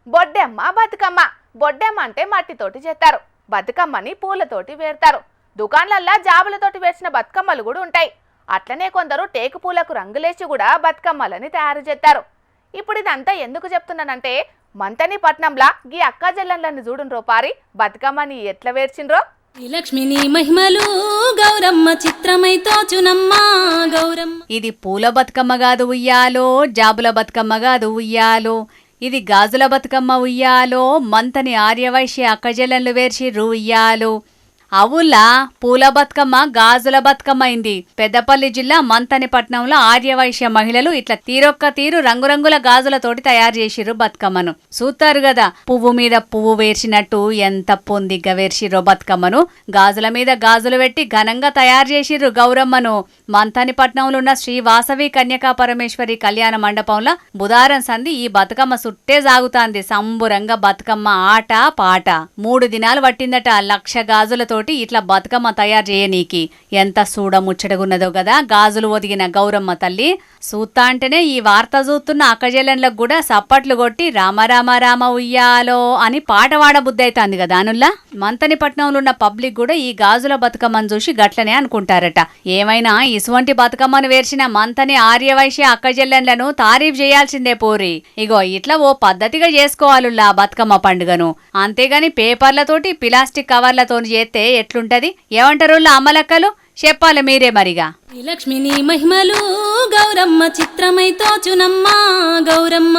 బొడ్డెమ్మ బతుకమ్మ. బొడ్డెమ్మ అంటే మట్టితోటి చేస్తారు, బతుకమ్మని పూలతోటి వేరుతారు. దుకాణాలల్లో జాబులతోటి వేసిన బతుకమ్మలు కూడా ఉంటాయి. అట్లనే కొందరు టేకు పూలకు రంగులేసి కూడా బతుకమ్మలని తయారు చేస్తారు. ఇప్పుడు ఇదంతా ఎందుకు చెప్తున్నానంటే, మంతని పట్నంలా గీ అక్క జల్లన్లను చూడుండ్రో పారి బతుకమ్మని ఎట్లా వేర్చిండ్రో. లక్ష్మిని మహిమలు గౌరమ్మ చిత్రమై తోచునమ్మ గౌరమ్మ. ఇది పూల బతుకమ్మ కాదు ఉయ్యాలో, జాబుల బతుకమ్మ కాదు ఉయ్యాలో, ఇది గాజుల బతుకమ్మ ఉయ్యాలో. మంతని ఆర్యవైశ్య అక్కజెల్లెన్లు వేర్చిర్రు ఉయ్యాలో. అవులా పూల బతుకమ్మ గాజుల బతుకమ్మ అయింది. పెద్దపల్లి జిల్లా మంతని పట్నంలో ఆర్యవైశ్య మహిళలు ఇట్లా తీరొక్క తీరు రంగురంగుల గాజులతోటి తయారు చేసిర్రు బతుకమ్మను. చూస్తారు కదా, పువ్వు మీద పువ్వు వేర్చినట్టు ఎంత పొందిగ్గా వేర్చిర్రో బతుకమ్మను. గాజుల మీద గాజులు పెట్టి ఘనంగా తయారు చేసిర్రు గౌరమ్మను. మంతని పట్నంలో ఉన్న శ్రీ వాసవి కన్యకా పరమేశ్వరి కళ్యాణ మండపంలో బుధారం సంధి ఈ బతుకమ్మ సుట్టే సాగుతాంది. సంబురంగా బతుకమ్మ ఆట పాట 3 దినాలు పట్టిందట. 1,00,000 గాజులతో ఇట్లా బతుకమ్మ తయారు చేయనీకి. ఎంత సూడముచ్చటగున్నదో కదా గాజులు ఒదిగిన గౌరమ్మ తల్లి. సూత్తా అంటేనే ఈ వార్త చూస్తున్న అక్కజెల్లెన్లకు కూడా సప్పట్లు కొట్టి రామ రామ రామ ఉయ్యాలో అని పాట వాడబుద్దైతాంది కదా అనుల్లా. మంతని పట్నంలో ఉన్న పబ్లిక్ కూడా ఈ గాజుల బతుకమ్మను చూసి గట్లనే అనుకుంటారట. ఏమైనా ఇసువంటి బతుకమ్మను వేర్చిన మంతని ఆర్యవైశ్య అక్కజెల్లెన్లను తారీఫ్ చేయాల్సిందే పోరి. ఇగో ఇట్లా ఓ పద్ధతిగా చేసుకోవాలుల్లా బతుకమ్మ పండుగను. అంతేగాని పేపర్లతోటి ప్లాస్టిక్ కవర్లతో చేస్తే ఎట్లుంటది? ఏమంటారు అమ్మలక్కలు? చెప్పాలి మీరే మరిగా. లక్ష్మిని మహిమలు గౌరమ్మ చిత్రమై తోచునమ్మ గౌరమ్మ.